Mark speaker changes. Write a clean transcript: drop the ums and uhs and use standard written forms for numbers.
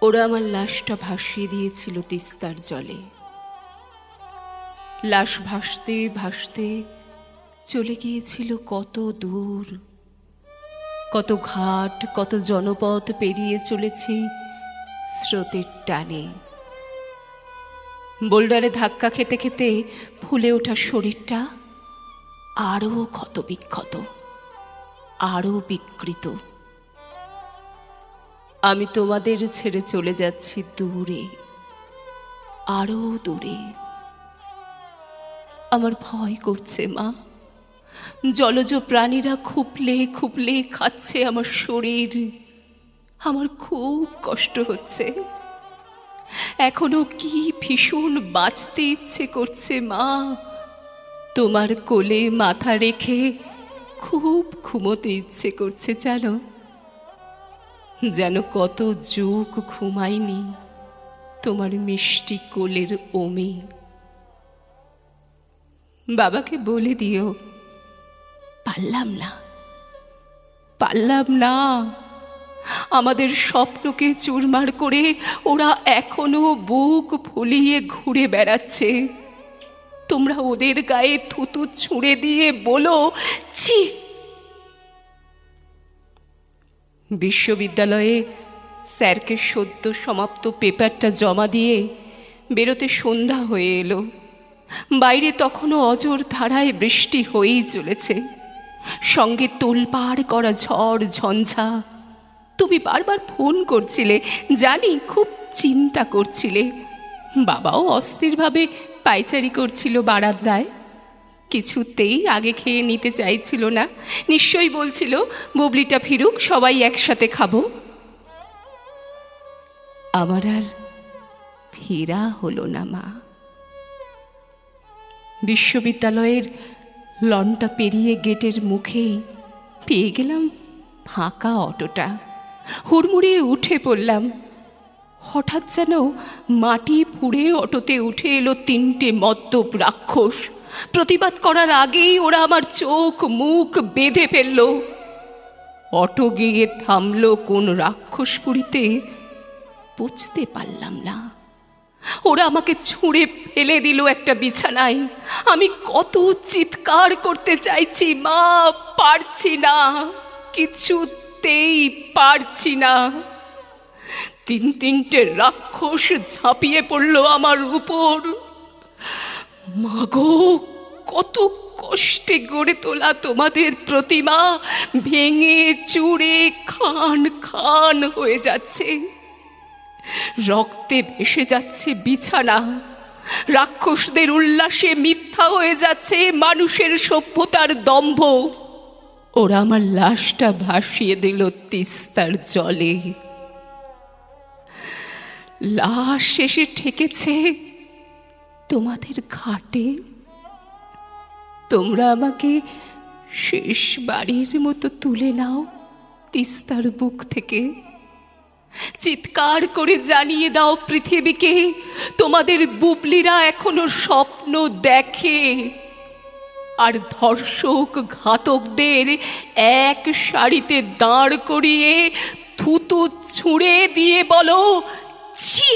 Speaker 1: ওরা আমার লাশটা ভাসিয়ে দিয়েছিল তিস্তার জলে। লাশ ভাসতে ভাসতে চলে গিয়েছিল কত দূর, কত ঘাট, কত জনপথ পেরিয়ে চলেছি স্রোতের টানে। বোল্ডারে ধাক্কা খেতে খেতে ফুলে ওঠা শরীরটা আরো ক্ষত বিক্ষত, আরো বিকৃত। আমি তোমাদের ছেড়ে চলে যাচ্ছি দূরে, আরো দূরে। আমার ভয় করছে মা, জলজ প্রাণীরা খুপলে খুপলে খাচ্ছে আমার শরীর। আমার খুব কষ্ট হচ্ছে। এখনো কি ভীষণ বাঁচতে ইচ্ছে করছে মা। তোমার কোলে মাথা রেখে খুব ঘুমোতে ইচ্ছে করছে জানো, যেন কত যুগ ঘুমাইনি তোমার মিষ্টি কোলের ওমে। বাবাকে বলে দিও পারলাম না, পারলাম না। আমাদের স্বপ্নকে চুরমার করে ওরা এখনো বুক ফুলিয়ে ঘুরে বেড়াচ্ছে। তোমরা ওদের গায়ে থুতু ছুঁড়ে দিয়ে বলো ছি। বিশ্ববিদ্যালয়ে স্যারকে সদ্য সমাপ্ত পেপারটা জমা দিয়ে বেরোতে সন্ধ্যা হয়ে এলো। বাইরে তখনও অজর ধারায় বৃষ্টি হয়েই চলেছে, সঙ্গে তোলপাড় করা ঝড় ঝঞ্ঝা। তুমি বারবার ফোন করছিলে, জানি খুব চিন্তা করছিলে। বাবাও অস্থিরভাবে পায়চারি করছিল বারান্দায়, কিছুতেই আগে খেয়ে নিতে চাইছিল না। নিশ্চয়ই বলছিল বুবলিটা ফিরুক, সবাই একসাথে খাবো। আমার আর ফেরা হলো না মা। বিশ্ববিদ্যালয়ের লনটা পেরিয়ে গেটের মুখেই পেয়ে গেলাম ফাঁকা অটোটা। হুড়মুড়িয়ে উঠে পড়লাম। হঠাৎ যেন মাটি ফুঁড়ে অটোতে উঠে এলো তিনটে মদ্যপ রাক্ষস। প্রতিবাদ করার আগেই ওরা আমার চোখ মুখ বেঁধে ফেলল। অটো গিয়ে থামলো কোন রাক্ষসপুরীতে বুঝতে পারলাম না। ওরা আমাকে ছুঁড়ে ফেলে দিল একটা বিছানায়। আমি কত চিৎকার করতে চাইছি মা, পারছি না, কিছুতেই পারছি না। তিনটে রাক্ষস ঝাঁপিয়ে পড়ল আমার উপর। মাগো, কত কষ্টে গড়ে তোলা তোমাদের প্রতিমা ভেঙে চুরে খান খান হয়ে যাচ্ছে, রক্তে ভেসে যাচ্ছে বিছানা। রাক্ষসদের উল্লাসে মিথ্যা হয়ে যাচ্ছে মানুষের সভ্যতার দম্ভ। ওরা আমার লাশটা ভাসিয়ে দিল তিস্তার জলে। লাশ এসে ঠেকেছে তোমাদের ঘাটে। তোমরা আমাকে শেষ বাড়ির মতো তুলে নাও তিস্তার বুক থেকে। চিৎকার করে জানিয়ে দাও পৃথিবীকে তোমাদের বুবলিরা এখনো স্বপ্ন দেখে। আর ধর্ষক ঘাতকদের এক সারিতে দাঁড় করিয়ে থুতু ছুঁড়ে দিয়ে বলো ছি।